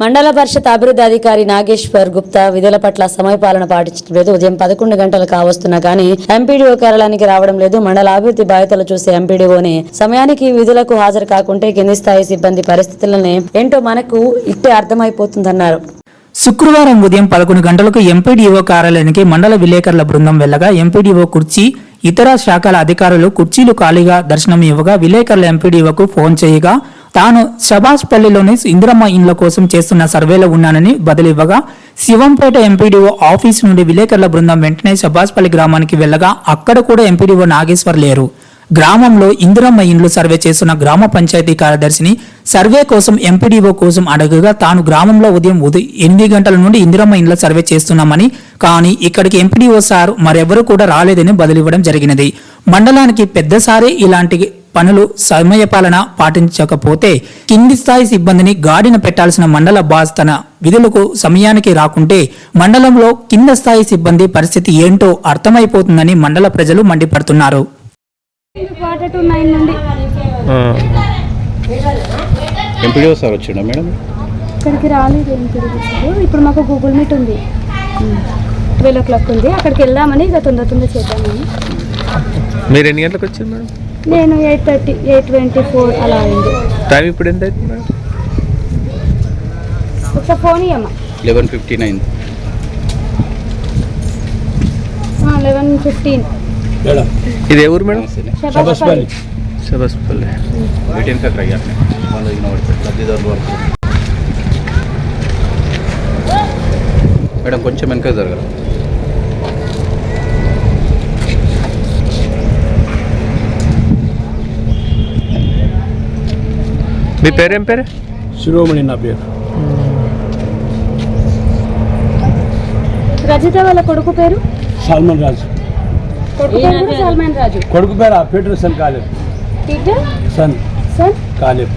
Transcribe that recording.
మండల పరిషత్ అభివృద్ధి అధికారి నాగేశ్వర్ గుప్తా విధుల పట్ల సమయపాలన పాటించడం లేదు. ఉదయం 11 గంటలు కావస్తున్నా కానీ ఎంపీడీఓ కార్యాలయానికి రావడం లేదు. మండల అభివృద్ధి బాధ్యతలు చూసే ఎంపీడీఓని సమయానికి విధులకు హాజరు కాకుంటే కింది స్థాయి సిబ్బంది పరిస్థితులనే ఏంటో మనకు ఇట్టే అర్థమైపోతుందన్నారు. శుక్రవారం ఉదయం 11 గంటలకు ఎంపీడీఓ కార్యాలయానికి మండల విలేకరుల బృందం వెళ్లగా ఎంపీడీఓ కుర్చీ ఇతర శాఖల అధికారులు కుర్చీలు ఖాళీగా దర్శనం ఇవ్వగా విలేకరుల ఎంపీడీఓకు ఫోన్ చేయగా తాను శబాస్పల్లిలోని ఇందిరమ్మ ఇండ్ల కోసం చేస్తున్న సర్వేలో ఉన్నానని బదిలివ్వగా శివంపేట ఎంపీడీఓ ఆఫీసు నుండి విలేకరుల బృందం వెంటనే శబాస్పల్లి గ్రామానికి వెళ్లగా అక్కడ కూడా ఎంపీడీఓ నాగేశ్వర్ లేరు. గ్రామంలో ఇందిరమ్మ ఇండ్లు సర్వే చేస్తున్న గ్రామ పంచాయతీ కార్యదర్శిని సర్వే కోసం ఎంపీడీఓ కోసం అడగగా తాను గ్రామంలో ఉదయం 8 గంటల నుండి ఇందిరమ్మ ఇండ్ల సర్వే చేస్తున్నామని, కానీ ఇక్కడికి ఎంపీడీఓ సార్ మరెవరూ కూడా రాలేదని బదిలివ్వడం జరిగినది. మండలానికి పెద్దసారే ఇలాంటి పనులు సమయపాలన పాటించకపోతే కింది స్థాయి సిబ్బందిని గాడిన పెట్టాల్సిన మండల బాస్ తన విధులకు సమయానికి రాకుంటే మండలంలో కింద స్థాయి సిబ్బంది పరిస్థితి ఏంటో అర్థమైపోతుందని మండల ప్రజలు మండిపడుతున్నారు. ఎంపీడీఓ సార్ వచ్చిండా మేడం? ఇక్కడికి రాలేదు ఎంపీడీఓ సార్. ఇప్పుడు మాకు గూగుల్ మీట్ ఉంది, 12 o'clock ఉంది. అక్కడికి వెళ్దామని ఇక తొందర చేద్దామని. మీరు ఎన్ని గంటలకు వచ్చారు మేడం? నేను 8:30, 8:24 అలా అయింది. టైం ఇప్పుడు ఎంత అవుతుంది మేడం? ఒకసారి ఫోన్ ఇవ్వమ్మా. 11:59. 11:15. ఇది ఎవరు మేడం? శబాస్పల్లి. శబాస్పల్లి. మేడం కొంచెం వెనక జరగదు. మీ పేరేం పేరు? శిరోమణి నా పేరు. రజిత వాళ్ళ కొడుకు పేరు సల్మాన్ రాజు. కొడుకు పేరు కూడా సల్మాన్ రాజు. కొడుకు పేరు Peterson Caleb. Peterson Caleb.